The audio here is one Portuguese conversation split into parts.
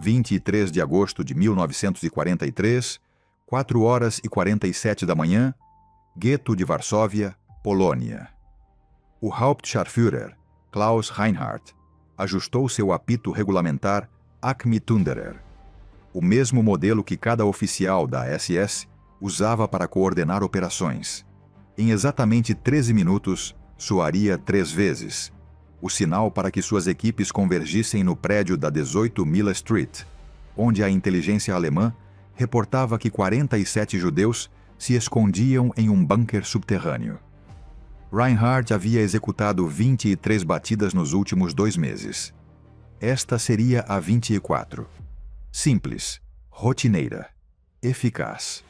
23 de agosto de 1943, 4h47 da manhã, Gueto de Varsóvia, Polônia. O Hauptscharführer, Klaus Reinhardt, ajustou seu apito regulamentar Acme Thunderer, o mesmo modelo que cada oficial da SS usava para coordenar operações. Em exatamente 13 minutos, soaria 3 vezes, o sinal para que suas equipes convergissem no prédio da 18 Miller Street, onde a inteligência alemã reportava que 47 judeus se escondiam em um bunker subterrâneo. Reinhardt havia executado 23 batidas nos últimos 2 meses. Esta seria a 24. Simples, rotineira, eficaz.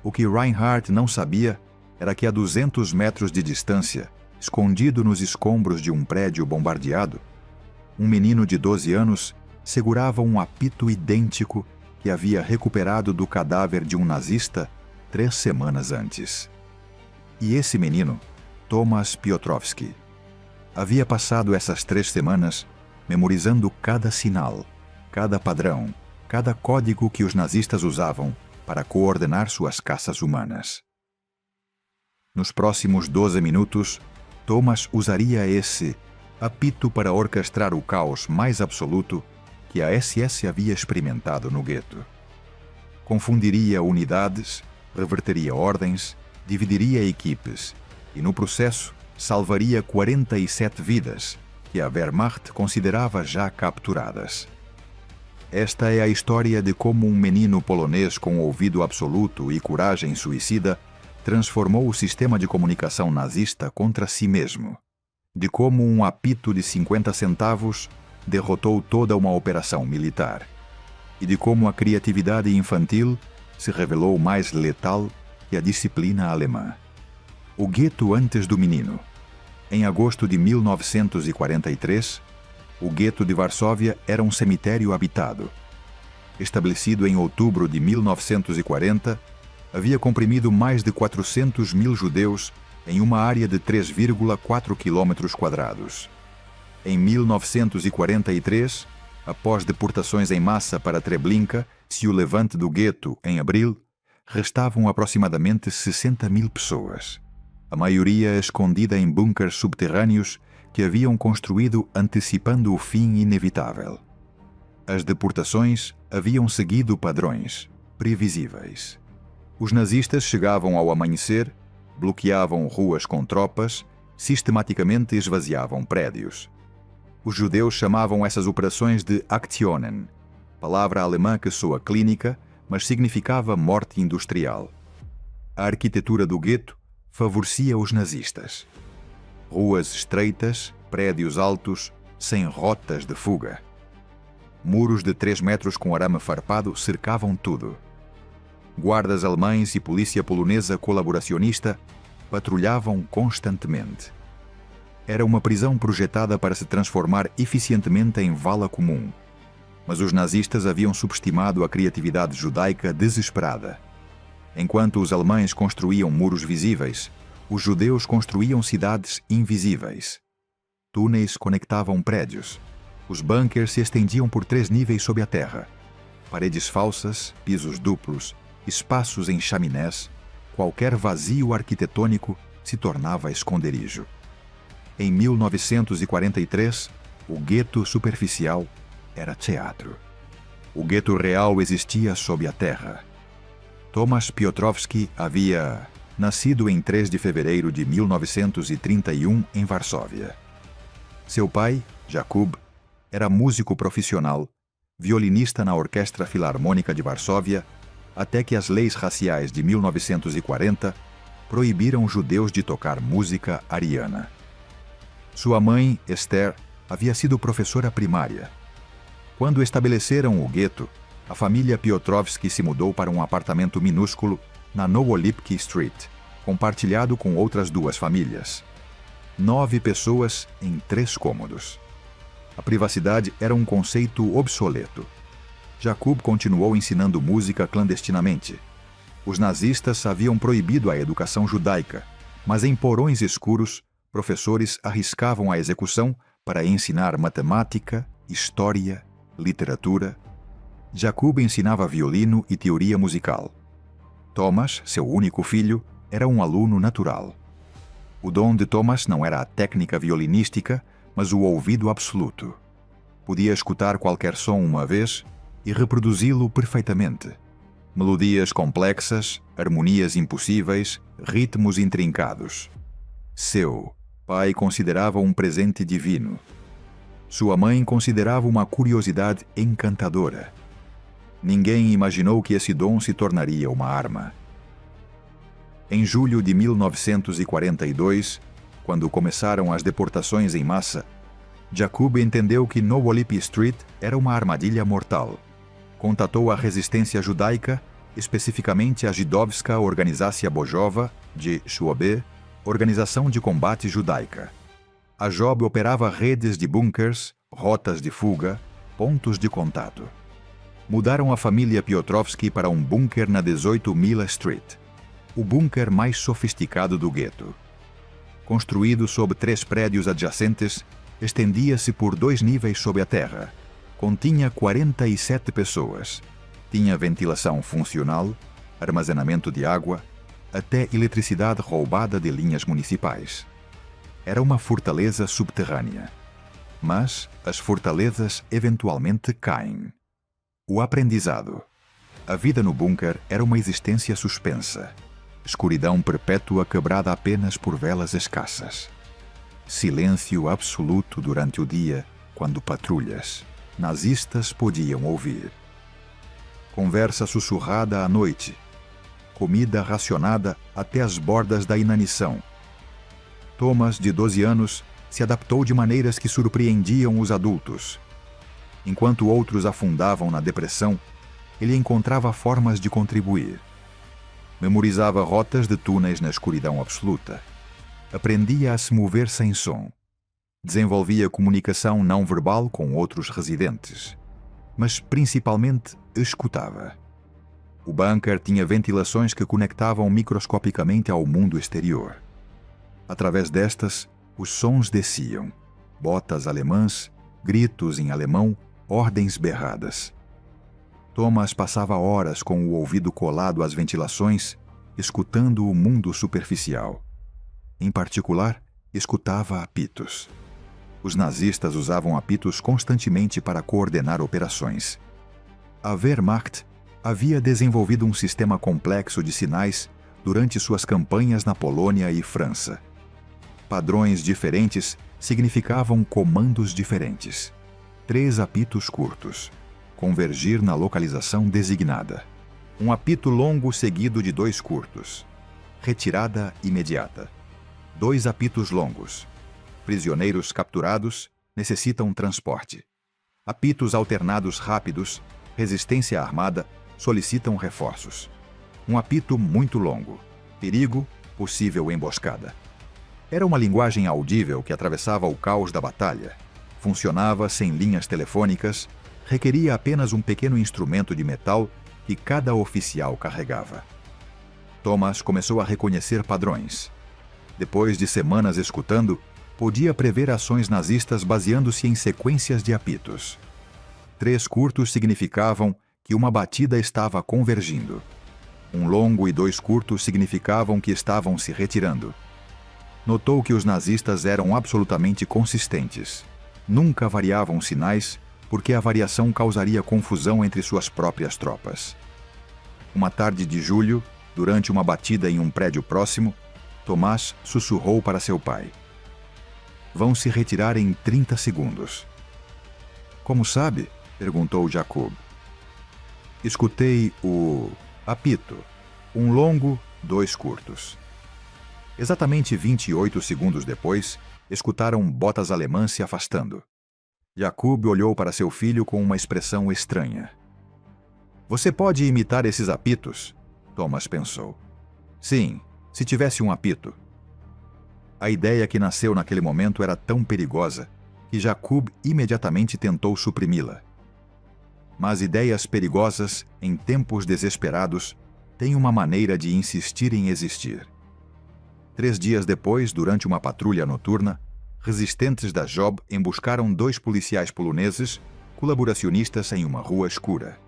O que Reinhardt não sabia era que a 200 metros de distância, escondido nos escombros de um prédio bombardeado, um menino de 12 anos segurava um apito idêntico que havia recuperado do cadáver de um nazista 3 semanas antes. E esse menino, Tomasz Piotrowski, havia passado essas 3 semanas memorizando cada sinal, cada padrão, cada código que os nazistas usavam para coordenar suas caças humanas. Nos próximos 12 minutos, Thomas usaria esse apito para orquestrar o caos mais absoluto que a SS havia experimentado no gueto. Confundiria unidades, reverteria ordens, dividiria equipes e, no processo, salvaria 47 vidas que a Wehrmacht considerava já capturadas. Esta é a história de como um menino polonês com ouvido absoluto e coragem suicida transformou o sistema de comunicação nazista contra si mesmo. De como um apito de 50 centavos derrotou toda uma operação militar. E de como a criatividade infantil se revelou mais letal que a disciplina alemã. O gueto antes do menino. Em agosto de 1943, o gueto de Varsóvia era um cemitério habitado. Estabelecido em outubro de 1940, havia comprimido mais de 400 mil judeus em uma área de 3,4 km². Em 1943, após deportações em massa para Treblinka e o levante do gueto em abril, restavam aproximadamente 60 mil pessoas, a maioria escondida em bunkers subterrâneos que haviam construído antecipando o fim inevitável. As deportações haviam seguido padrões previsíveis. Os nazistas chegavam ao amanhecer, bloqueavam ruas com tropas, sistematicamente esvaziavam prédios. Os judeus chamavam essas operações de Aktionen, palavra alemã que soa clínica, mas significava morte industrial. A arquitetura do gueto favorecia os nazistas. Ruas estreitas, prédios altos, sem rotas de fuga. Muros de 3 metros com arame farpado cercavam tudo. Guardas alemães e polícia polonesa colaboracionista patrulhavam constantemente. Era uma prisão projetada para se transformar eficientemente em vala comum. Mas os nazistas haviam subestimado a criatividade judaica desesperada. Enquanto os alemães construíam muros visíveis, os judeus construíam cidades invisíveis. Túneis conectavam prédios. Os bunkers se estendiam por 3 níveis sob a terra. Paredes falsas, pisos duplos, espaços em chaminés, qualquer vazio arquitetônico se tornava esconderijo. Em 1943, o gueto superficial era teatro. O gueto real existia sob a terra. Tomasz Piotrowski havia nascido em 3 de fevereiro de 1931 em Varsóvia. Seu pai, Jakub, era músico profissional, violinista na Orquestra Filarmônica de Varsóvia, até que as leis raciais de 1940 proibiram judeus de tocar música ariana. Sua mãe, Esther, havia sido professora primária. Quando estabeleceram o gueto, a família Piotrowski se mudou para um apartamento minúsculo na Nowolipki Street, compartilhado com outras 2 famílias. 9 pessoas em 3 cômodos. A privacidade era um conceito obsoleto. Jakub continuou ensinando música clandestinamente. Os nazistas haviam proibido a educação judaica, mas em porões escuros, professores arriscavam a execução para ensinar matemática, história, literatura Jacob ensinava violino e teoria musical. Thomas, seu único filho, era um aluno natural. O dom de Thomas não era a técnica violinística, mas o ouvido absoluto. Podia escutar qualquer som uma vez e reproduzi-lo perfeitamente. Melodias complexas, harmonias impossíveis, ritmos intrincados. Seu pai considerava um presente divino. Sua mãe considerava uma curiosidade encantadora. Ninguém imaginou que esse dom se tornaria uma arma. Em julho de 1942, quando começaram as deportações em massa, Jacob entendeu que Novolipy Street era uma armadilha mortal. Contatou a resistência judaica, especificamente a Żydowska Organizacja Bojowa de Chłopy, Organização de Combate Judaica. A JOB operava redes de bunkers, rotas de fuga, pontos de contato. Mudaram a família Piotrowski para um bunker na 18 Mila Street, o bunker mais sofisticado do gueto. Construído sob 3 prédios adjacentes, estendia-se por 2 níveis sob a terra. Continha 47 pessoas. Tinha ventilação funcional, armazenamento de água, até eletricidade roubada de linhas municipais. Era uma fortaleza subterrânea. Mas as fortalezas eventualmente caem. O aprendizado. A vida no bunker era uma existência suspensa. Escuridão perpétua quebrada apenas por velas escassas. Silêncio absoluto durante o dia, quando patrulhas nazistas podiam ouvir. Conversa sussurrada à noite. Comida racionada até as bordas da inanição. Thomas, de 12 anos, se adaptou de maneiras que surpreendiam os adultos. Enquanto outros afundavam na depressão, ele encontrava formas de contribuir. Memorizava rotas de túneis na escuridão absoluta. Aprendia a se mover sem som. Desenvolvia comunicação não verbal com outros residentes. Mas principalmente escutava. O bunker tinha ventilações que conectavam microscopicamente ao mundo exterior. Através destas, os sons desciam. Botas alemãs, gritos em alemão, ordens berradas. Thomas passava horas com o ouvido colado às ventilações, escutando o mundo superficial. Em particular, escutava apitos. Os nazistas usavam apitos constantemente para coordenar operações. A Wehrmacht havia desenvolvido um sistema complexo de sinais durante suas campanhas na Polônia e França. Padrões diferentes significavam comandos diferentes. 3 apitos curtos. Convergir na localização designada. Um apito longo seguido de 2 curtos. Retirada imediata. 2 apitos longos. Prisioneiros capturados necessitam transporte. Apitos alternados rápidos, resistência armada, solicitam reforços. Um apito muito longo. Perigo, possível emboscada. Era uma linguagem audível que atravessava o caos da batalha. Funcionava sem linhas telefônicas, requeria apenas um pequeno instrumento de metal que cada oficial carregava. Thomas começou a reconhecer padrões. Depois de semanas escutando, podia prever ações nazistas baseando-se em sequências de apitos. 3 curtos significavam que uma batida estava convergindo. Um longo e 2 curtos significavam que estavam se retirando. Notou que os nazistas eram absolutamente consistentes. Nunca variavam sinais, porque a variação causaria confusão entre suas próprias tropas. Uma tarde de julho, durante uma batida em um prédio próximo, Tomás sussurrou para seu pai. Vão se retirar em 30 segundos. Como sabe? Perguntou Jacob. Escutei o apito. Um longo, 2 curtos. Exatamente 28 segundos depois, escutaram botas alemãs se afastando. Jacob olhou para seu filho com uma expressão estranha. Você pode imitar esses apitos? Thomas pensou. Sim, se tivesse um apito. A ideia que nasceu naquele momento era tão perigosa que Jacob imediatamente tentou suprimi-la. Mas ideias perigosas, em tempos desesperados, têm uma maneira de insistir em existir. 3 dias depois, durante uma patrulha noturna, resistentes da JOB emboscaram 2 policiais poloneses, colaboracionistas em uma rua escura.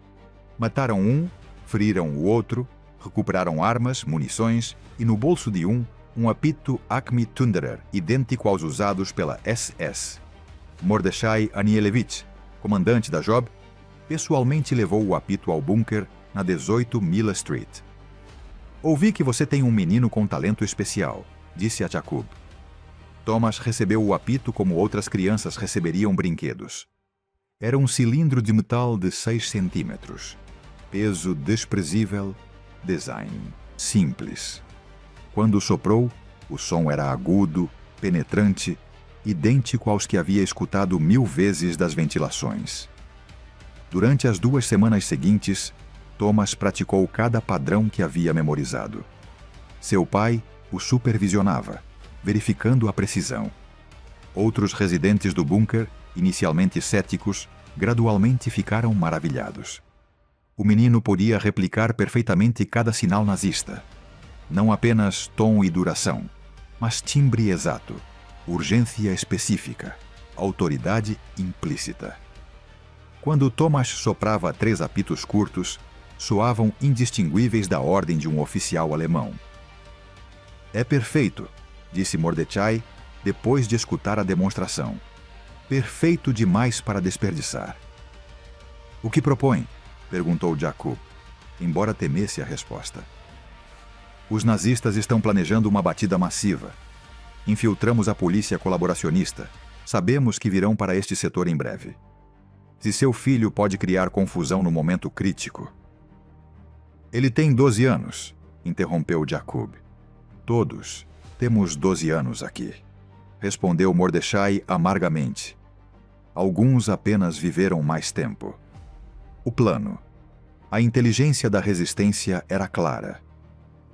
Mataram um, feriram o outro, recuperaram armas, munições e no bolso de um apito Acme Thunderer, idêntico aos usados pela SS. Mordechai Anielewicz, comandante da Job, pessoalmente levou o apito ao bunker na 18 Mila Street. Ouvi que você tem um menino com talento especial, disse a Jakub. Thomas recebeu o apito como outras crianças receberiam brinquedos. Era um cilindro de metal de 6 centímetros. Peso desprezível, design simples. Quando soprou, o som era agudo, penetrante, idêntico aos que havia escutado 1000 vezes das ventilações. Durante as 2 semanas seguintes, Thomas praticou cada padrão que havia memorizado. Seu pai o supervisionava, verificando a precisão. Outros residentes do bunker, inicialmente céticos, gradualmente ficaram maravilhados. O menino podia replicar perfeitamente cada sinal nazista. Não apenas tom e duração, mas timbre exato, urgência específica, autoridade implícita. Quando Thomas soprava 3 apitos curtos, soavam indistinguíveis da ordem de um oficial alemão. É perfeito, disse Mordechai, depois de escutar a demonstração. Perfeito demais para desperdiçar. O que propõe? Perguntou Jakub, embora temesse a resposta. Os nazistas estão planejando uma batida massiva. Infiltramos a polícia colaboracionista. Sabemos que virão para este setor em breve. Se seu filho pode criar confusão no momento crítico... Ele tem 12 anos, interrompeu Jakub. Todos temos 12 anos aqui, respondeu Mordechai amargamente. Alguns apenas viveram mais tempo. O plano. A inteligência da resistência era clara.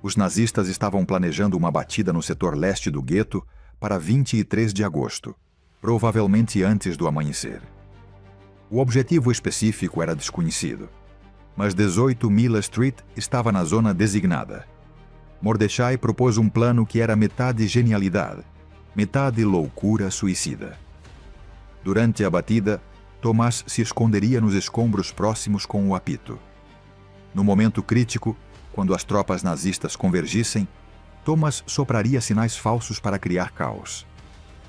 Os nazistas estavam planejando uma batida no setor leste do gueto para 23 de agosto, provavelmente antes do amanhecer. O objetivo específico era desconhecido, mas 18 Mila Street estava na zona designada. Mordechai propôs um plano que era metade genialidade, metade loucura suicida. Durante a batida, Thomas se esconderia nos escombros próximos com o apito. No momento crítico, quando as tropas nazistas convergissem, Thomas sopraria sinais falsos para criar caos.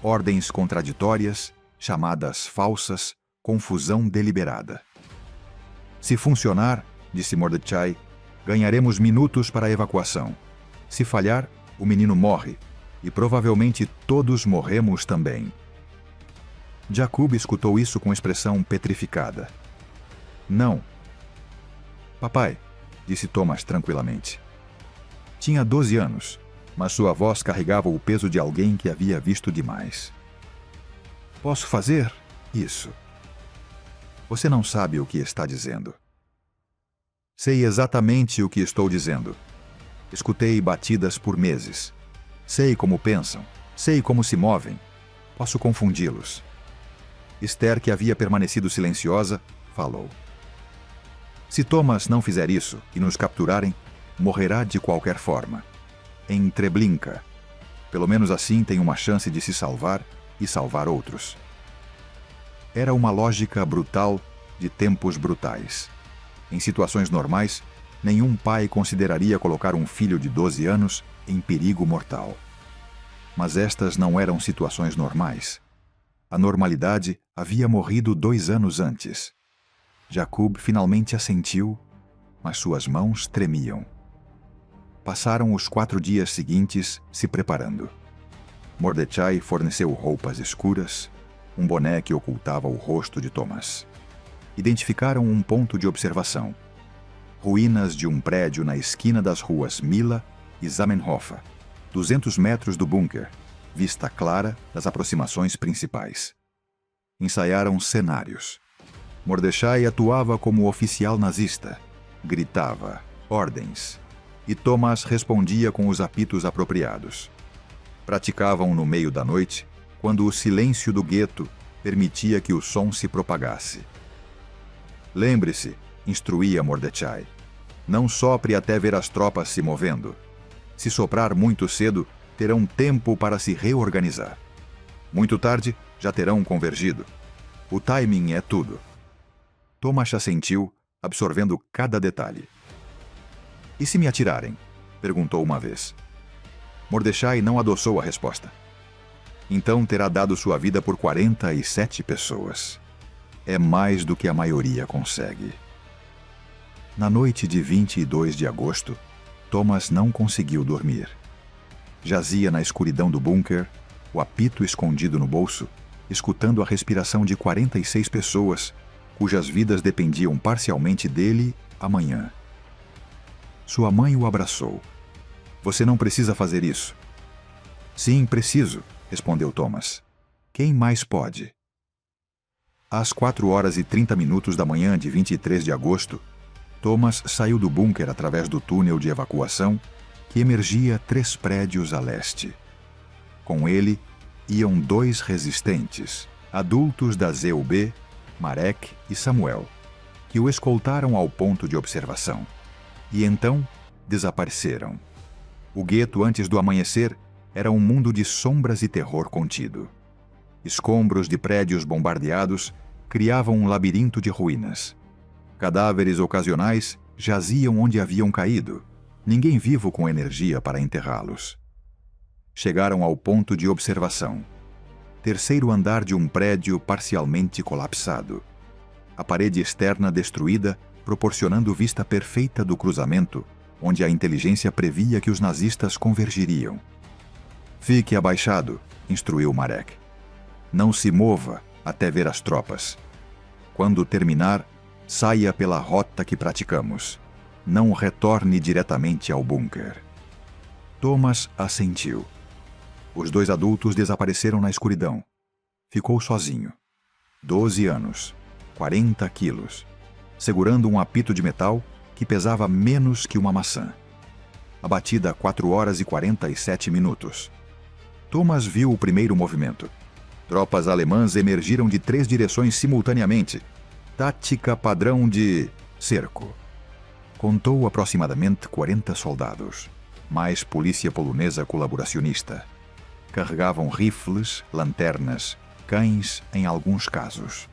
Ordens contraditórias, chamadas falsas, confusão deliberada. Se funcionar, disse Mordechai, ganharemos minutos para a evacuação. Se falhar, o menino morre, e provavelmente todos morremos também. Jakub escutou isso com expressão petrificada. Não. Papai, disse Thomas tranquilamente. Tinha 12 anos, mas sua voz carregava o peso de alguém que havia visto demais. Posso fazer isso? Você não sabe o que está dizendo. Sei exatamente o que estou dizendo. Escutei batidas por meses. Sei como pensam, sei como se movem. Posso confundi-los. Esther, que havia permanecido silenciosa, falou. Se Thomas não fizer isso e nos capturarem, morrerá de qualquer forma. Em Treblinka. Pelo menos assim tem uma chance de se salvar e salvar outros. Era uma lógica brutal de tempos brutais. Em situações normais, nenhum pai consideraria colocar um filho de 12 anos em perigo mortal. Mas estas não eram situações normais. A normalidade havia morrido 2 anos antes. Jakub finalmente assentiu, mas suas mãos tremiam. Passaram os 4 dias seguintes se preparando. Mordechai forneceu roupas escuras, um boné que ocultava o rosto de Thomas. Identificaram um ponto de observação. Ruínas de um prédio na esquina das ruas Mila e Zamenhof, 200 metros do bunker, vista clara das aproximações principais. Ensaiaram cenários. Mordechai atuava como oficial nazista, gritava ordens, e Thomas respondia com os apitos apropriados. Praticavam no meio da noite, quando o silêncio do gueto permitia que o som se propagasse. Lembre-se, instruía Mordechai, não sopre até ver as tropas se movendo. Se soprar muito cedo, terão tempo para se reorganizar. Muito tarde, já terão convergido. O timing é tudo. Thomas assentiu, absorvendo cada detalhe. "E se me atirarem?" perguntou uma vez. Mordechai não adoçou a resposta. "Então terá dado sua vida por 47 pessoas. É mais do que a maioria consegue." Na noite de 22 de agosto, Thomas não conseguiu dormir. Jazia na escuridão do bunker, o apito escondido no bolso, escutando a respiração de 46 pessoas, cujas vidas dependiam parcialmente dele amanhã. Sua mãe o abraçou. "Você não precisa fazer isso." "Sim, preciso", respondeu Thomas. "Quem mais pode?" Às 4h30 da manhã de 23 de agosto, Thomas saiu do bunker através do túnel de evacuação que emergia 3 prédios a leste. Com ele iam 2 resistentes, adultos da ZUB, Marek e Samuel, que o escoltaram ao ponto de observação. E então desapareceram. O gueto antes do amanhecer era um mundo de sombras e terror contido. Escombros de prédios bombardeados criavam um labirinto de ruínas. Cadáveres ocasionais jaziam onde haviam caído, ninguém vivo com energia para enterrá-los. Chegaram ao ponto de observação. 3º andar de um prédio parcialmente colapsado. A parede externa destruída, proporcionando vista perfeita do cruzamento, onde a inteligência previa que os nazistas convergiriam. "Fique abaixado", instruiu Marek. "Não se mova até ver as tropas. Quando terminar, saia pela rota que praticamos. Não retorne diretamente ao bunker." Thomas assentiu. Os 2 adultos desapareceram na escuridão. Ficou sozinho. 12 anos, 40 quilos, segurando um apito de metal que pesava menos que uma maçã. A batida 4h47. Thomas viu o primeiro movimento. Tropas alemãs emergiram de 3 direções simultaneamente. Tática padrão de cerco. Contou aproximadamente 40 soldados, mais polícia polonesa colaboracionista. Carregavam rifles, lanternas, cães em alguns casos.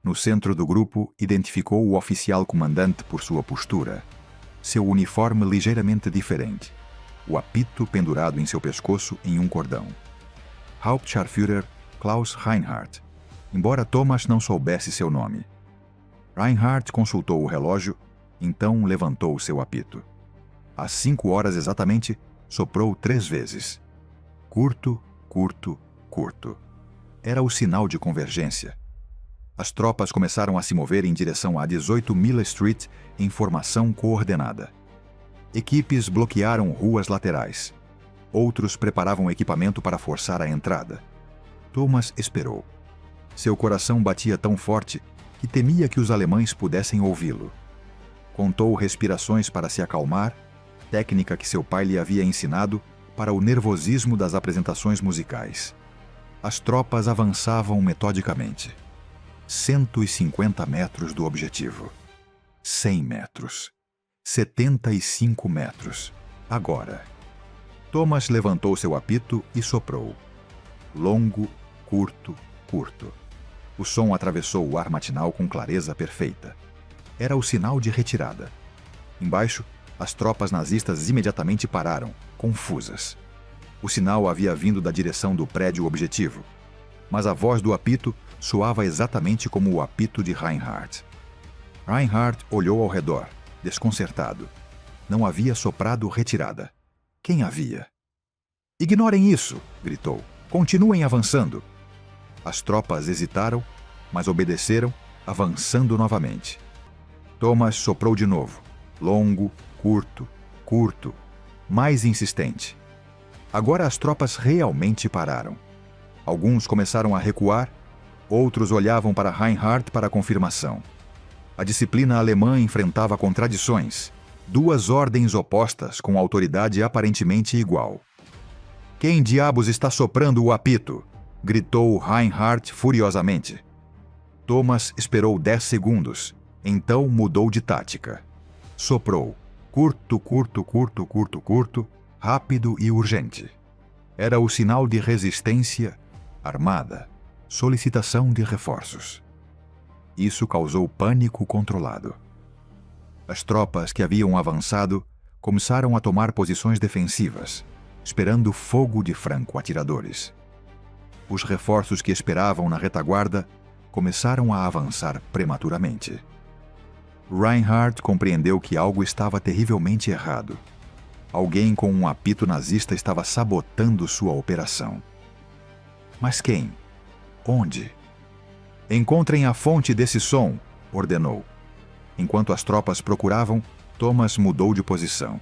No centro do grupo, identificou o oficial comandante por sua postura, seu uniforme ligeiramente diferente, o apito pendurado em seu pescoço em um cordão. Hauptscharführer Klaus Reinhardt, embora Thomas não soubesse seu nome. Reinhardt consultou o relógio, então levantou seu apito. Às 5 horas exatamente, soprou 3 vezes. Curto, curto, curto. Era o sinal de convergência. As tropas começaram a se mover em direção à 18 Miller Street em formação coordenada. Equipes bloquearam ruas laterais. Outros preparavam equipamento para forçar a entrada. Thomas esperou. Seu coração batia tão forte que temia que os alemães pudessem ouvi-lo. Contou respirações para se acalmar, técnica que seu pai lhe havia ensinado para o nervosismo das apresentações musicais. As tropas avançavam metodicamente. 150 metros do objetivo. 100 metros. 75 metros. Agora. Thomas levantou seu apito e soprou. Longo, curto, curto. O som atravessou o ar matinal com clareza perfeita. Era o sinal de retirada. Embaixo, as tropas nazistas imediatamente pararam, confusas. O sinal havia vindo da direção do prédio objetivo, mas a voz do apito soava exatamente como o apito de Reinhardt. Reinhardt olhou ao redor, desconcertado. Não havia soprado retirada. Quem havia? "Ignorem isso!" gritou. "Continuem avançando!" As tropas hesitaram, mas obedeceram, avançando novamente. Thomas soprou de novo. Longo, curto, curto, mais insistente. Agora as tropas realmente pararam. Alguns começaram a recuar, outros olhavam para Reinhardt para confirmação. A disciplina alemã enfrentava contradições, 2 ordens opostas com autoridade aparentemente igual. "Quem diabos está soprando o apito?" gritou Reinhardt furiosamente. Thomas esperou 10 segundos, então mudou de tática. Soprou. Curto, curto, curto, curto, curto, rápido e urgente. Era o sinal de resistência armada, solicitação de reforços. Isso causou pânico controlado. As tropas que haviam avançado começaram a tomar posições defensivas, esperando fogo de franco-atiradores. Os reforços que esperavam na retaguarda começaram a avançar prematuramente. Reinhardt compreendeu que algo estava terrivelmente errado. Alguém com um apito nazista estava sabotando sua operação. Mas quem? Onde? Encontrem a fonte desse som, ordenou. Enquanto as tropas procuravam, Thomas mudou de posição.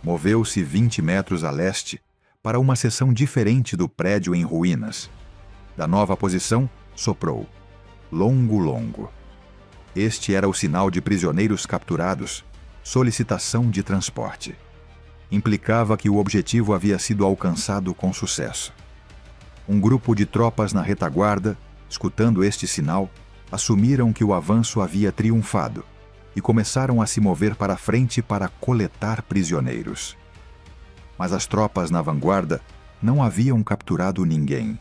Moveu-se 20 metros a leste para uma seção diferente do prédio em ruínas. Da nova posição, soprou. Longo, longo. Este era o sinal de prisioneiros capturados, solicitação de transporte. Implicava que o objetivo havia sido alcançado com sucesso. Um grupo de tropas na retaguarda, escutando este sinal, assumiram que o avanço havia triunfado e começaram a se mover para frente para coletar prisioneiros. Mas as tropas na vanguarda não haviam capturado ninguém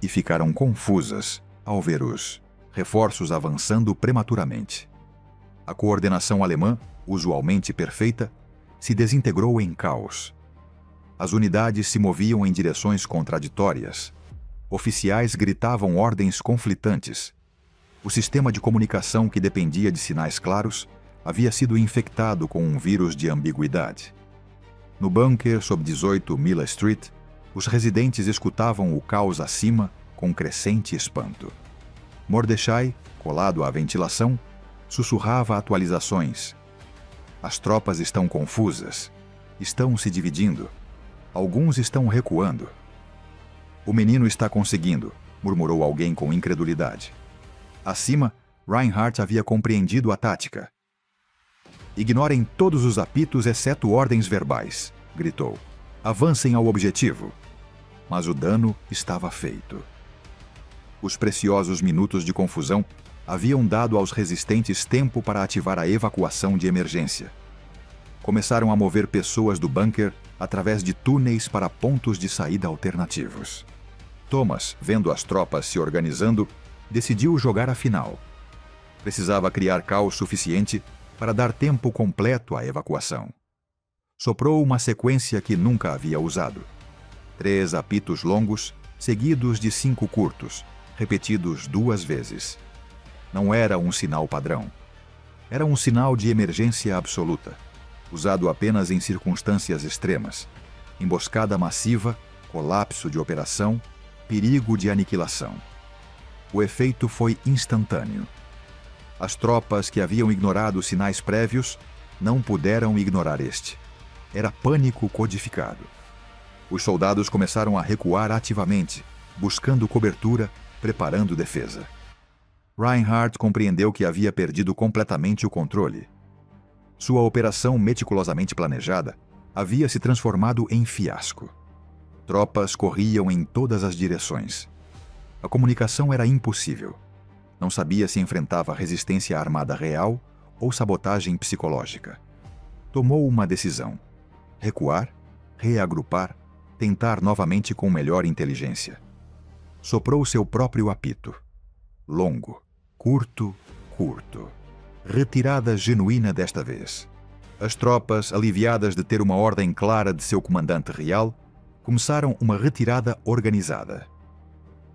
e ficaram confusas ao ver os reforços avançando prematuramente. A coordenação alemã, usualmente perfeita, se desintegrou em caos. As unidades se moviam em direções contraditórias. Oficiais gritavam ordens conflitantes. O sistema de comunicação que dependia de sinais claros havia sido infectado com um vírus de ambiguidade. No bunker sob 18 Miller Street, os residentes escutavam o caos acima com crescente espanto. Mordechai, colado à ventilação, sussurrava atualizações. As tropas estão confusas. Estão se dividindo. Alguns estão recuando. O menino está conseguindo, murmurou alguém com incredulidade. Acima, Reinhardt havia compreendido a tática. Ignorem todos os apitos exceto ordens verbais, gritou. Avancem ao objetivo. Mas o dano estava feito. Os preciosos minutos de confusão haviam dado aos resistentes tempo para ativar a evacuação de emergência. Começaram a mover pessoas do bunker através de túneis para pontos de saída alternativos. Thomas, vendo as tropas se organizando, decidiu jogar a final. Precisava criar caos suficiente para dar tempo completo à evacuação. Soprou uma sequência que nunca havia usado. 3 apitos longos, seguidos de 5 curtos, repetidos 2 vezes. Não era um sinal padrão. Era um sinal de emergência absoluta, usado apenas em circunstâncias extremas. Emboscada massiva, colapso de operação, perigo de aniquilação. O efeito foi instantâneo. As tropas que haviam ignorado os sinais prévios não puderam ignorar este. Era pânico codificado. Os soldados começaram a recuar ativamente, buscando cobertura, preparando defesa. Reinhardt compreendeu que havia perdido completamente o controle. Sua operação meticulosamente planejada havia se transformado em fiasco. Tropas corriam em todas as direções. A comunicação era impossível. Não sabia se enfrentava resistência armada real ou sabotagem psicológica. Tomou uma decisão: recuar, reagrupar, tentar novamente com melhor inteligência. Soprou seu próprio apito. Longo, curto, curto. Retirada genuína desta vez. As tropas, aliviadas de ter uma ordem clara de seu comandante real, começaram uma retirada organizada.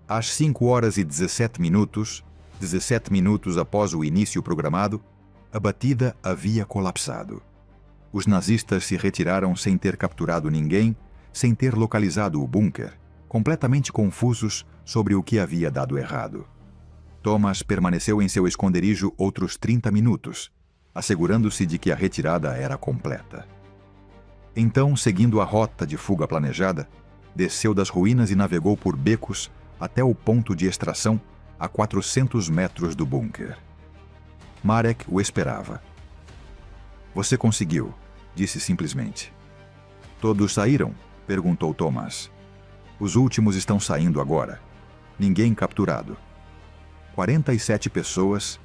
Às 5h17, 17 minutos após o início programado, a batida havia colapsado. Os nazistas se retiraram sem ter capturado ninguém, sem ter localizado o bunker, completamente confusos sobre o que havia dado errado. Thomas permaneceu em seu esconderijo outros 30 minutos, assegurando-se de que a retirada era completa. Então, seguindo a rota de fuga planejada, desceu das ruínas e navegou por becos até o ponto de extração a 400 metros do bunker. Marek o esperava. Você conseguiu, disse simplesmente. Todos saíram? Perguntou Thomas. Os últimos estão saindo agora. Ninguém capturado. 47 pessoas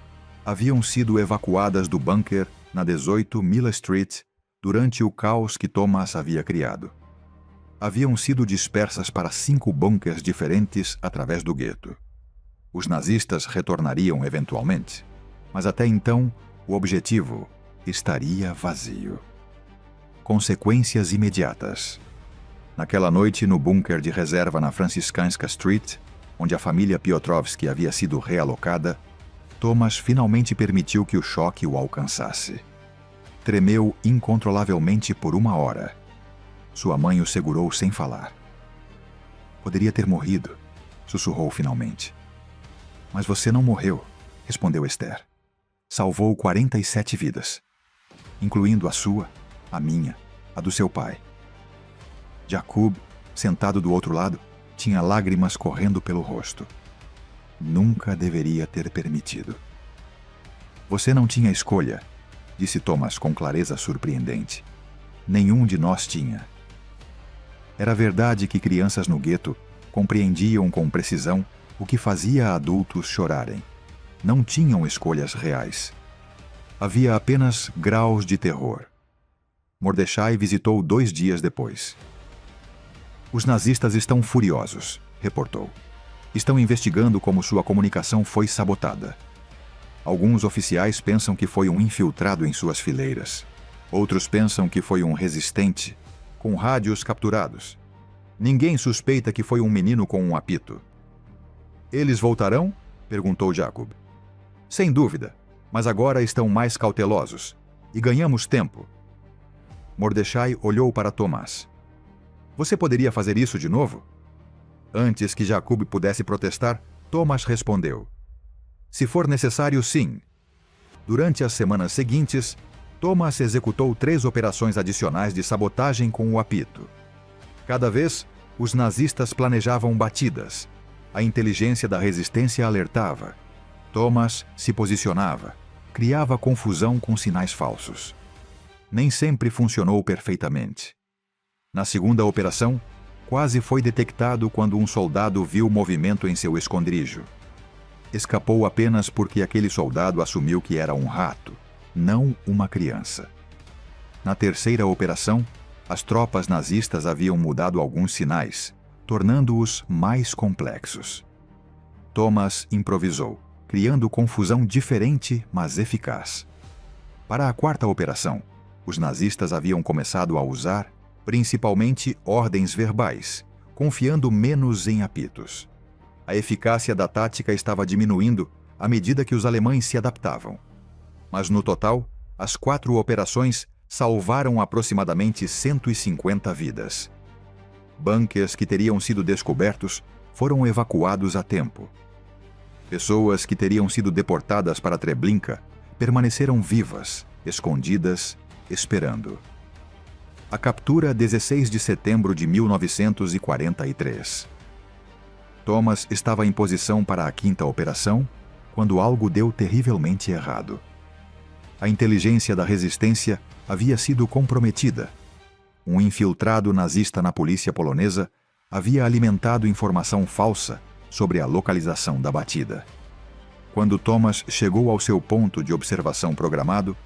haviam sido evacuadas do bunker na 18 Miller Street durante o caos que Thomas havia criado. Haviam sido dispersas para 5 bunkers diferentes através do gueto. Os nazistas retornariam eventualmente, mas até então o objetivo estaria vazio. Consequências imediatas. Naquela noite, no bunker de reserva na Franciscanska Street, onde a família Piotrowski havia sido realocada, Thomas finalmente permitiu que o choque o alcançasse. Tremeu incontrolavelmente por 1 hora. Sua mãe o segurou sem falar. Poderia ter morrido, sussurrou finalmente. Mas você não morreu, respondeu Esther. Salvou 47 vidas, incluindo a sua, a minha, a do seu pai. Jakub, sentado do outro lado, tinha lágrimas correndo pelo rosto. Nunca deveria ter permitido. Você não tinha escolha, disse Thomas com clareza surpreendente. Nenhum de nós tinha. Era verdade que crianças no gueto compreendiam com precisão o que fazia adultos chorarem. Não tinham escolhas reais. Havia apenas graus de terror. Mordechai visitou 2 dias depois. Os nazistas estão furiosos, reportou. Estão investigando como sua comunicação foi sabotada. Alguns oficiais pensam que foi um infiltrado em suas fileiras. Outros pensam que foi um resistente, com rádios capturados. Ninguém suspeita que foi um menino com um apito. Eles voltarão? Perguntou Jakub. Sem dúvida, mas agora estão mais cautelosos. E ganhamos tempo. Mordechai olhou para Tomás. Você poderia fazer isso de novo? Antes que Jakub pudesse protestar, Thomas respondeu. Se for necessário, sim. Durante as semanas seguintes, Thomas executou 3 operações adicionais de sabotagem com o apito. Cada vez, os nazistas planejavam batidas. A inteligência da resistência alertava. Thomas se posicionava, criava confusão com sinais falsos. Nem sempre funcionou perfeitamente. Na segunda operação, quase foi detectado quando um soldado viu movimento em seu esconderijo. Escapou apenas porque aquele soldado assumiu que era um rato, não uma criança. Na terceira operação, as tropas nazistas haviam mudado alguns sinais, tornando-os mais complexos. Thomas improvisou, criando confusão diferente, mas eficaz. Para a quarta operação, os nazistas haviam começado a usar, principalmente, ordens verbais, confiando menos em apitos. A eficácia da tática estava diminuindo à medida que os alemães se adaptavam. Mas, no total, as 4 operações salvaram aproximadamente 150 vidas. Bunkers que teriam sido descobertos foram evacuados a tempo. Pessoas que teriam sido deportadas para Treblinka permaneceram vivas, escondidas, esperando. A captura 16 de setembro de 1943. Thomas estava em posição para a 5ª operação, quando algo deu terrivelmente errado. A inteligência da resistência havia sido comprometida. Um infiltrado nazista na polícia polonesa havia alimentado informação falsa sobre a localização da batida. Quando Thomas chegou ao seu ponto de observação programado,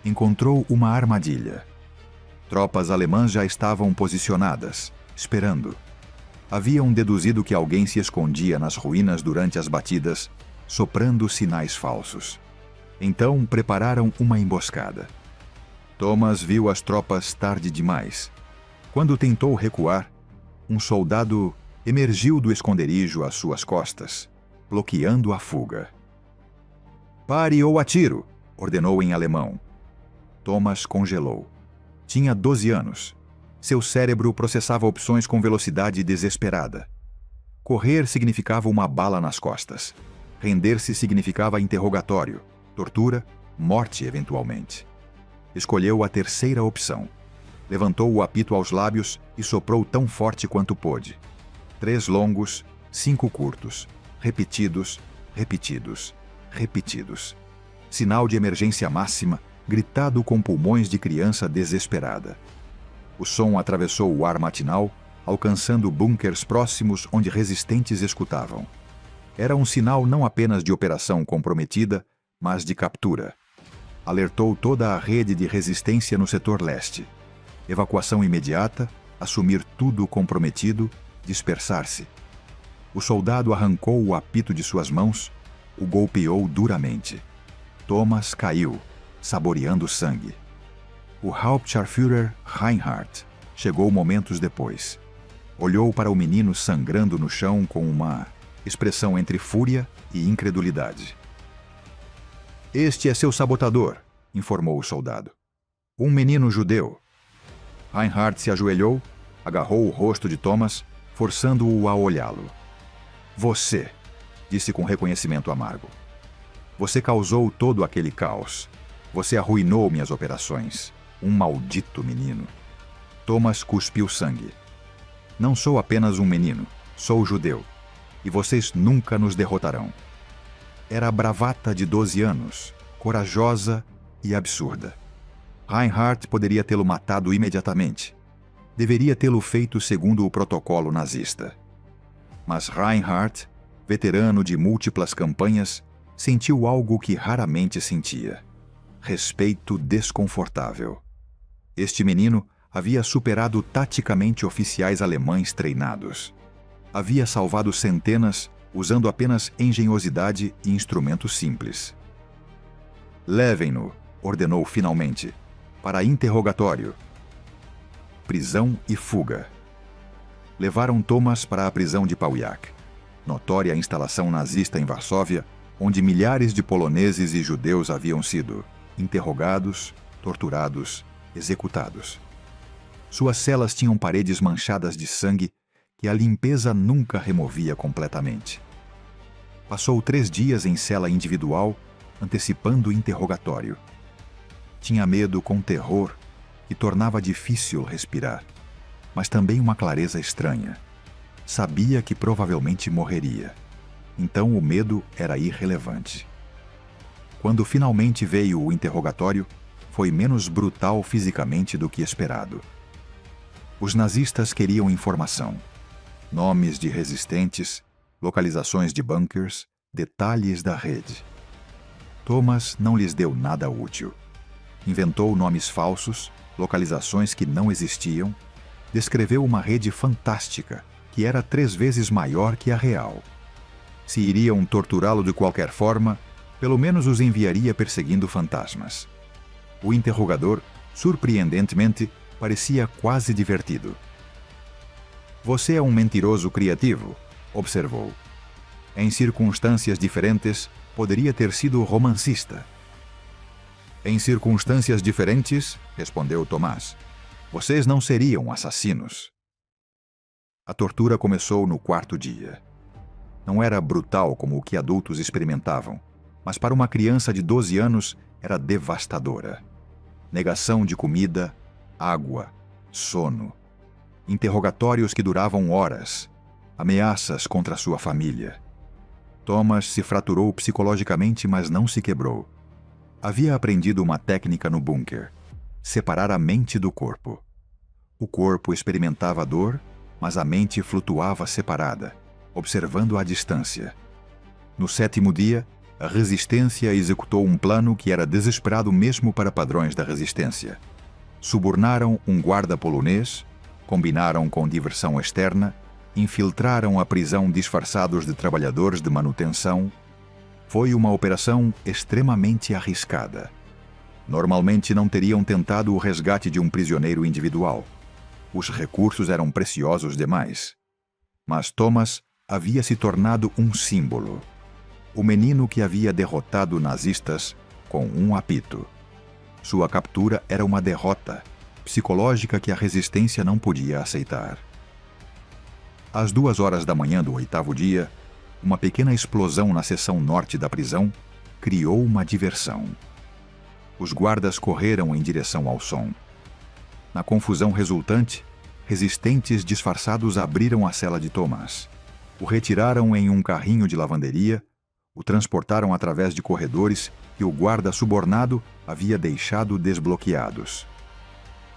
encontrou uma armadilha. Tropas alemãs já estavam posicionadas, esperando. Haviam deduzido que alguém se escondia nas ruínas durante as batidas, soprando sinais falsos. Então prepararam uma emboscada. Thomas viu as tropas tarde demais. Quando tentou recuar, um soldado emergiu do esconderijo às suas costas, bloqueando a fuga. "Pare ou atiro!" ordenou em alemão. Thomas congelou. Tinha 12 anos. Seu cérebro processava opções com velocidade desesperada. Correr significava uma bala nas costas. Render-se significava interrogatório, tortura, morte eventualmente. Escolheu a terceira opção. Levantou o apito aos lábios e soprou tão forte quanto pôde. 3 longos, 5 curtos, repetidos, repetidos, repetidos. Sinal de emergência máxima, gritado com pulmões de criança desesperada. O som atravessou o ar matinal, alcançando bunkers próximos onde resistentes escutavam. Era um sinal não apenas de operação comprometida, mas de captura. Alertou toda a rede de resistência no setor leste. Evacuação imediata, assumir tudo comprometido, dispersar-se. O soldado arrancou o apito de suas mãos, o golpeou duramente. Thomas caiu, saboreando sangue. O Hauptscharführer Reinhardt chegou momentos depois. Olhou para o menino sangrando no chão com uma expressão entre fúria e incredulidade. "Este é seu sabotador", informou o soldado. "Um menino judeu." Reinhardt se ajoelhou, agarrou o rosto de Thomas, forçando-o a olhá-lo. "Você", disse com reconhecimento amargo. "Você causou todo aquele caos. Você arruinou minhas operações. Um maldito menino." Thomas cuspiu sangue. "Não sou apenas um menino, sou judeu. E vocês nunca nos derrotarão." Era a bravata de 12 anos, corajosa e absurda. Reinhardt poderia tê-lo matado imediatamente. Deveria tê-lo feito segundo o protocolo nazista. Mas Reinhardt, veterano de múltiplas campanhas, sentiu algo que raramente sentia: respeito desconfortável. Este menino havia superado taticamente oficiais alemães treinados. Havia salvado centenas usando apenas engenhosidade e instrumentos simples. "Levem-no", ordenou finalmente, "para interrogatório." Prisão e fuga. Levaram Thomas para a prisão de Pauiak, notória instalação nazista em Varsóvia, onde milhares de poloneses e judeus haviam sido interrogados, torturados, executados. Suas celas tinham paredes manchadas de sangue que a limpeza nunca removia completamente. Passou 3 dias em cela individual, antecipando o interrogatório. Tinha medo com terror que tornava difícil respirar, mas também uma clareza estranha. Sabia que provavelmente morreria. Então o medo era irrelevante. Quando finalmente veio o interrogatório, foi menos brutal fisicamente do que esperado. Os nazistas queriam informação. Nomes de resistentes, localizações de bunkers, detalhes da rede. Thomas não lhes deu nada útil. Inventou nomes falsos, localizações que não existiam, descreveu uma rede fantástica, que era 3 vezes maior que a real. Se iriam torturá-lo de qualquer forma, pelo menos os enviaria perseguindo fantasmas. O interrogador, surpreendentemente, parecia quase divertido. "Você é um mentiroso criativo", observou. "Em circunstâncias diferentes, poderia ter sido romancista." "Em circunstâncias diferentes", respondeu Tomás, "vocês não seriam assassinos." A tortura começou no 4º dia. Não era brutal como o que adultos experimentavam, mas para uma criança de 12 anos era devastadora. Negação de comida, água, sono. Interrogatórios que duravam horas. Ameaças contra sua família. Thomas se fraturou psicologicamente, mas não se quebrou. Havia aprendido uma técnica no bunker: separar a mente do corpo. O corpo experimentava dor, mas a mente flutuava separada, observando à distância. No 7º dia, a resistência executou um plano que era desesperado mesmo para padrões da resistência. Subornaram um guarda polonês, combinaram com diversão externa, infiltraram a prisão disfarçados de trabalhadores de manutenção. Foi uma operação extremamente arriscada. Normalmente não teriam tentado o resgate de um prisioneiro individual. Os recursos eram preciosos demais. Mas Thomas havia se tornado um símbolo. O menino que havia derrotado nazistas com um apito. Sua captura era uma derrota psicológica que a resistência não podia aceitar. Às 2h da manhã do 8º dia, uma pequena explosão na seção norte da prisão criou uma diversão. Os guardas correram em direção ao som. Na confusão resultante, resistentes disfarçados abriram a cela de Thomas. O retiraram em um carrinho de lavanderia, o transportaram através de corredores que o guarda subornado havia deixado desbloqueados.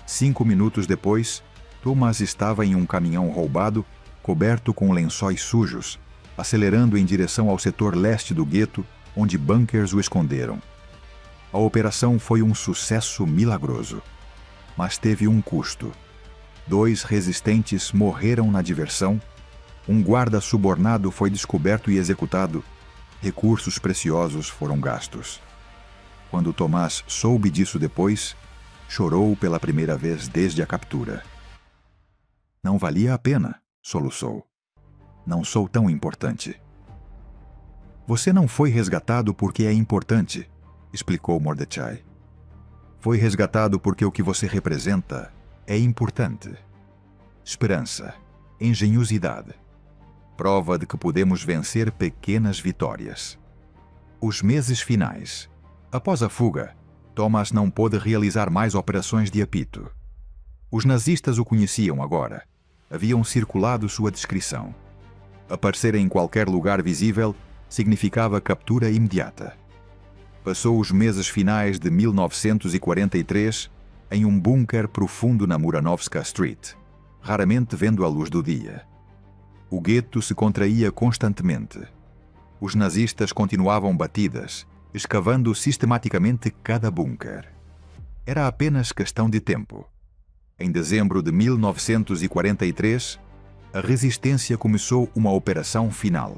5 minutos depois, Thomas estava em um caminhão roubado, coberto com lençóis sujos, acelerando em direção ao setor leste do gueto, onde bunkers o esconderam. A operação foi um sucesso milagroso, mas teve um custo. 2 resistentes morreram na diversão, um guarda subornado foi descoberto e executado, recursos preciosos foram gastos. Quando Tomás soube disso depois, chorou pela primeira vez desde a captura. Não valia a pena, soluçou. Não sou tão importante. Você não foi resgatado porque é importante, explicou Mordecai. Foi resgatado porque o que você representa é importante. Esperança, engenhosidade, prova de que podemos vencer pequenas vitórias. Os meses finais. Após a fuga, Thomas não pôde realizar mais operações de apito. Os nazistas o conheciam agora. Haviam circulado sua descrição. Aparecer em qualquer lugar visível significava captura imediata. Passou os meses finais de 1943 em um bunker profundo na Muranovska Street, raramente vendo a luz do dia. O gueto se contraía constantemente. Os nazistas continuavam batidas, escavando sistematicamente cada bunker. Era apenas questão de tempo. Em dezembro de 1943, a resistência começou uma operação final: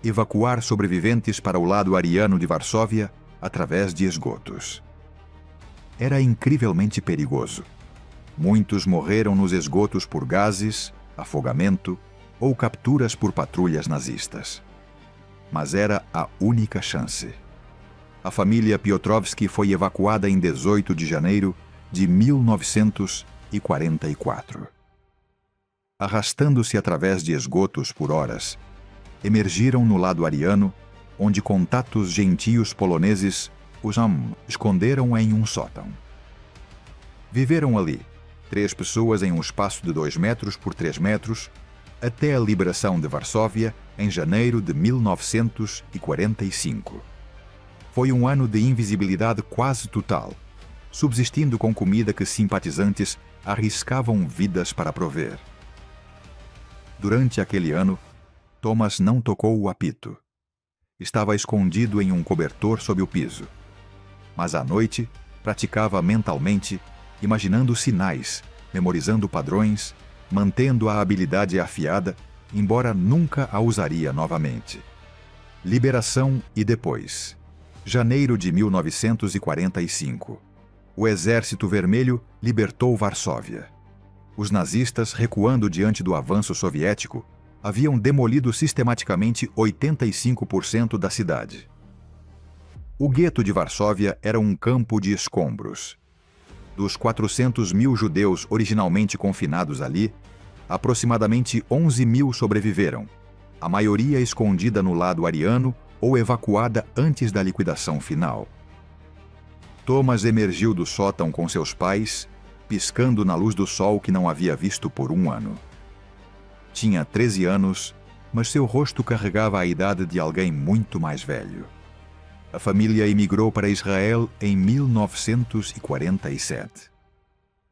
evacuar sobreviventes para o lado ariano de Varsóvia através de esgotos. Era incrivelmente perigoso. Muitos morreram nos esgotos por gases, afogamento ou capturas por patrulhas nazistas. Mas era a única chance. A família Piotrowski foi evacuada em 18 de janeiro de 1944. Arrastando-se através de esgotos por horas, emergiram no lado ariano, onde contatos gentios poloneses os esconderam em um sótão. Viveram ali, 3 pessoas em um espaço de 2 metros por 3 metros, até a liberação de Varsóvia em janeiro de 1945. Foi um ano de invisibilidade quase total, subsistindo com comida que simpatizantes arriscavam vidas para prover. Durante aquele ano, Thomas não tocou o apito. Estava escondido em um cobertor sob o piso. Mas à noite, praticava mentalmente, imaginando sinais, memorizando padrões, mantendo a habilidade afiada, embora nunca a usaria novamente. Liberação e depois. Janeiro de 1945. O Exército Vermelho libertou Varsóvia. Os nazistas, recuando diante do avanço soviético, haviam demolido sistematicamente 85% da cidade. O gueto de Varsóvia era um campo de escombros. Dos 400 mil judeus originalmente confinados ali, aproximadamente 11 mil sobreviveram, a maioria escondida no lado ariano ou evacuada antes da liquidação final. Thomas emergiu do sótão com seus pais, piscando na luz do sol que não havia visto por um ano. Tinha 13 anos, mas seu rosto carregava a idade de alguém muito mais velho. A família emigrou para Israel em 1947.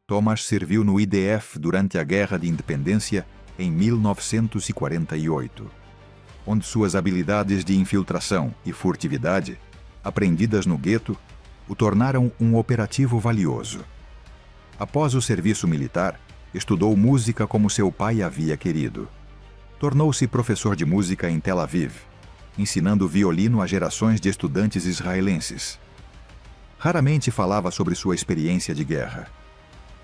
Thomas serviu no IDF durante a Guerra de Independência em 1948, onde suas habilidades de infiltração e furtividade, aprendidas no gueto, o tornaram um operativo valioso. Após o serviço militar, estudou música como seu pai havia querido. Tornou-se professor de música em Tel Aviv, ensinando violino a gerações de estudantes israelenses. Raramente falava sobre sua experiência de guerra.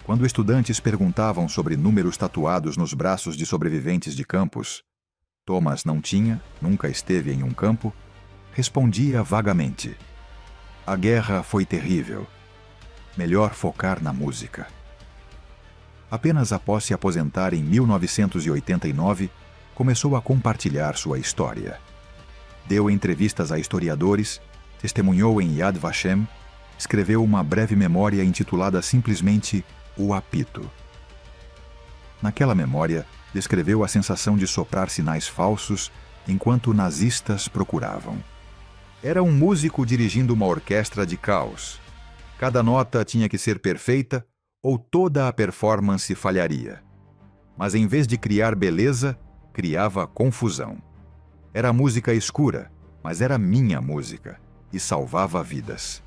Quando estudantes perguntavam sobre números tatuados nos braços de sobreviventes de campos, Thomas não tinha, nunca esteve em um campo, respondia vagamente: "A guerra foi terrível. Melhor focar na música." Apenas após se aposentar em 1989, começou a compartilhar sua história. Deu entrevistas a historiadores, testemunhou em Yad Vashem, escreveu uma breve memória intitulada simplesmente O Apito. Naquela memória, descreveu a sensação de soprar sinais falsos enquanto nazistas procuravam. Era um músico dirigindo uma orquestra de caos. Cada nota tinha que ser perfeita ou toda a performance falharia. Mas em vez de criar beleza, criava confusão. Era música escura, mas era minha música e salvava vidas.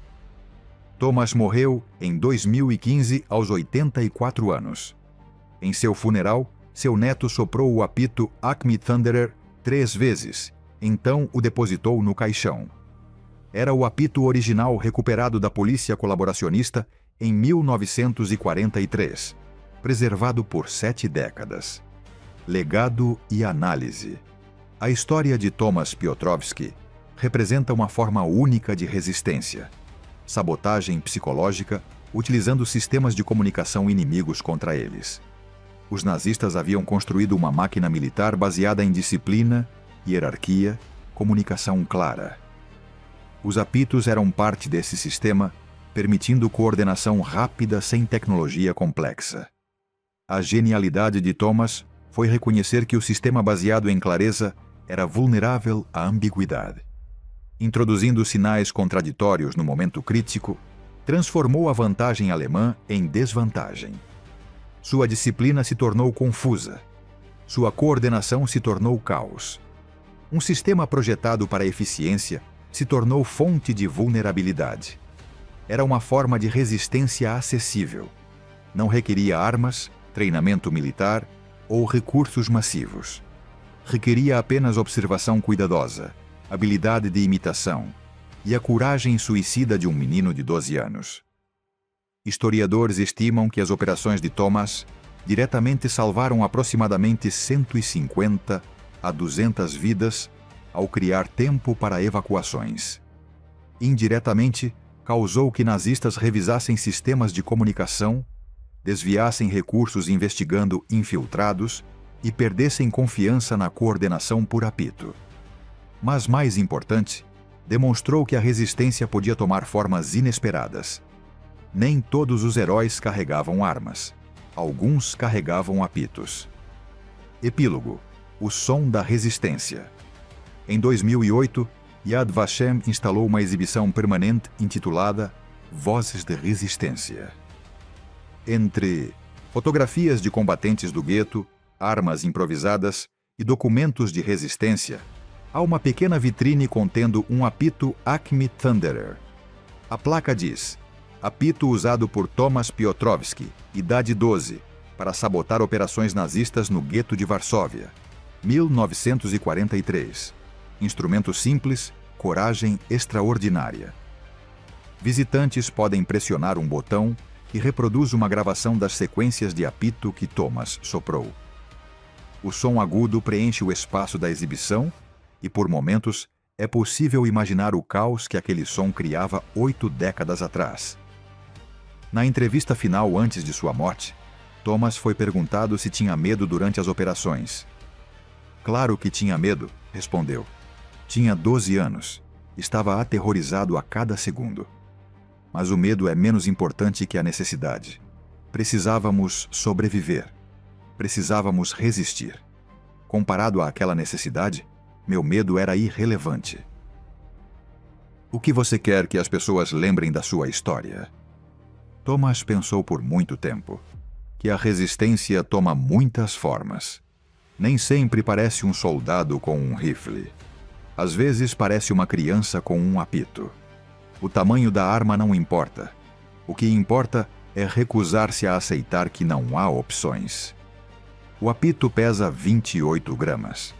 Thomas morreu em 2015 aos 84 anos. Em seu funeral, seu neto soprou o apito Acme Thunderer 3 vezes, então o depositou no caixão. Era o apito original recuperado da polícia colaboracionista em 1943, preservado por 7 décadas. Legado e análise. A história de Thomas Piotrowski representa uma forma única de resistência. Sabotagem psicológica, utilizando sistemas de comunicação inimigos contra eles. Os nazistas haviam construído uma máquina militar baseada em disciplina, hierarquia, comunicação clara. Os apitos eram parte desse sistema, permitindo coordenação rápida sem tecnologia complexa. A genialidade de Thomas foi reconhecer que o sistema baseado em clareza era vulnerável à ambiguidade. Introduzindo sinais contraditórios no momento crítico, transformou a vantagem alemã em desvantagem. Sua disciplina se tornou confusa. Sua coordenação se tornou caos. Um sistema projetado para a eficiência se tornou fonte de vulnerabilidade. Era uma forma de resistência acessível. Não requeria armas, treinamento militar ou recursos massivos. Requeria apenas observação cuidadosa, habilidade de imitação e a coragem suicida de um menino de 12 anos. Historiadores estimam que as operações de Thomas diretamente salvaram aproximadamente 150 a 200 vidas ao criar tempo para evacuações. Indiretamente, causou que nazistas revisassem sistemas de comunicação, desviassem recursos investigando infiltrados e perdessem confiança na coordenação por apito. Mas, mais importante, demonstrou que a resistência podia tomar formas inesperadas. Nem todos os heróis carregavam armas. Alguns carregavam apitos. Epílogo: o som da resistência. Em 2008, Yad Vashem instalou uma exibição permanente intitulada Vozes de Resistência. Entre fotografias de combatentes do gueto, armas improvisadas e documentos de resistência, há uma pequena vitrine contendo um apito Acme Thunderer. A placa diz: apito usado por Thomas Piotrowski, idade 12, para sabotar operações nazistas no gueto de Varsóvia, 1943. Instrumento simples, coragem extraordinária. Visitantes podem pressionar um botão que reproduz uma gravação das sequências de apito que Thomas soprou. O som agudo preenche o espaço da exibição e, por momentos, é possível imaginar o caos que aquele som criava 8 décadas atrás. Na entrevista final antes de sua morte, Thomas foi perguntado se tinha medo durante as operações. Claro que tinha medo, respondeu. Tinha 12 anos. Estava aterrorizado a cada segundo. Mas o medo é menos importante que a necessidade. Precisávamos sobreviver. Precisávamos resistir. Comparado àquela necessidade, meu medo era irrelevante. O que você quer que as pessoas lembrem da sua história? Thomas pensou por muito tempo que a resistência toma muitas formas. Nem sempre parece um soldado com um rifle. Às vezes parece uma criança com um apito. O tamanho da arma não importa. O que importa é recusar-se a aceitar que não há opções. O apito pesa 28 gramas.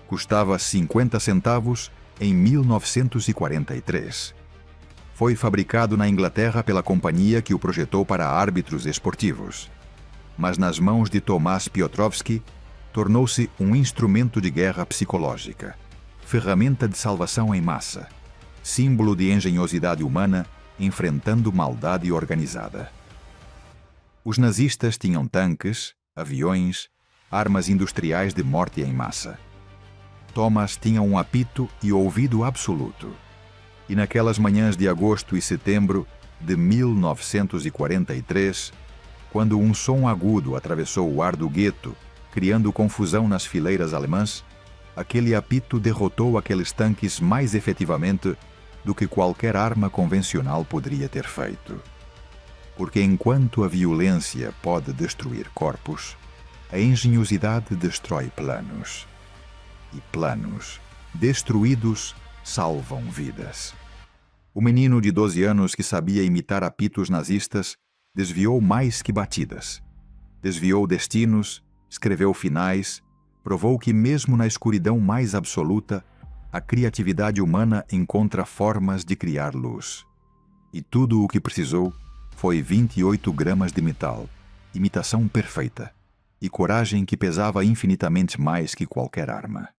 Custava 50 centavos em 1943. Foi fabricado na Inglaterra pela companhia que o projetou para árbitros esportivos. Mas nas mãos de Thomas Piotrowski, tornou-se um instrumento de guerra psicológica, ferramenta de salvação em massa, símbolo de engenhosidade humana enfrentando maldade organizada. Os nazistas tinham tanques, aviões, armas industriais de morte em massa. Thomas tinha um apito e ouvido absoluto. E naquelas manhãs de agosto e setembro de 1943, quando um som agudo atravessou o ar do gueto, criando confusão nas fileiras alemãs, aquele apito derrotou aqueles tanques mais efetivamente do que qualquer arma convencional poderia ter feito. Porque enquanto a violência pode destruir corpos, a engenhosidade destrói planos. E planos destruídos salvam vidas. O menino de 12 anos que sabia imitar apitos nazistas desviou mais que batidas. Desviou destinos, escreveu finais, provou que mesmo na escuridão mais absoluta, a criatividade humana encontra formas de criar luz. E tudo o que precisou foi 28 gramas de metal, imitação perfeita, e coragem que pesava infinitamente mais que qualquer arma.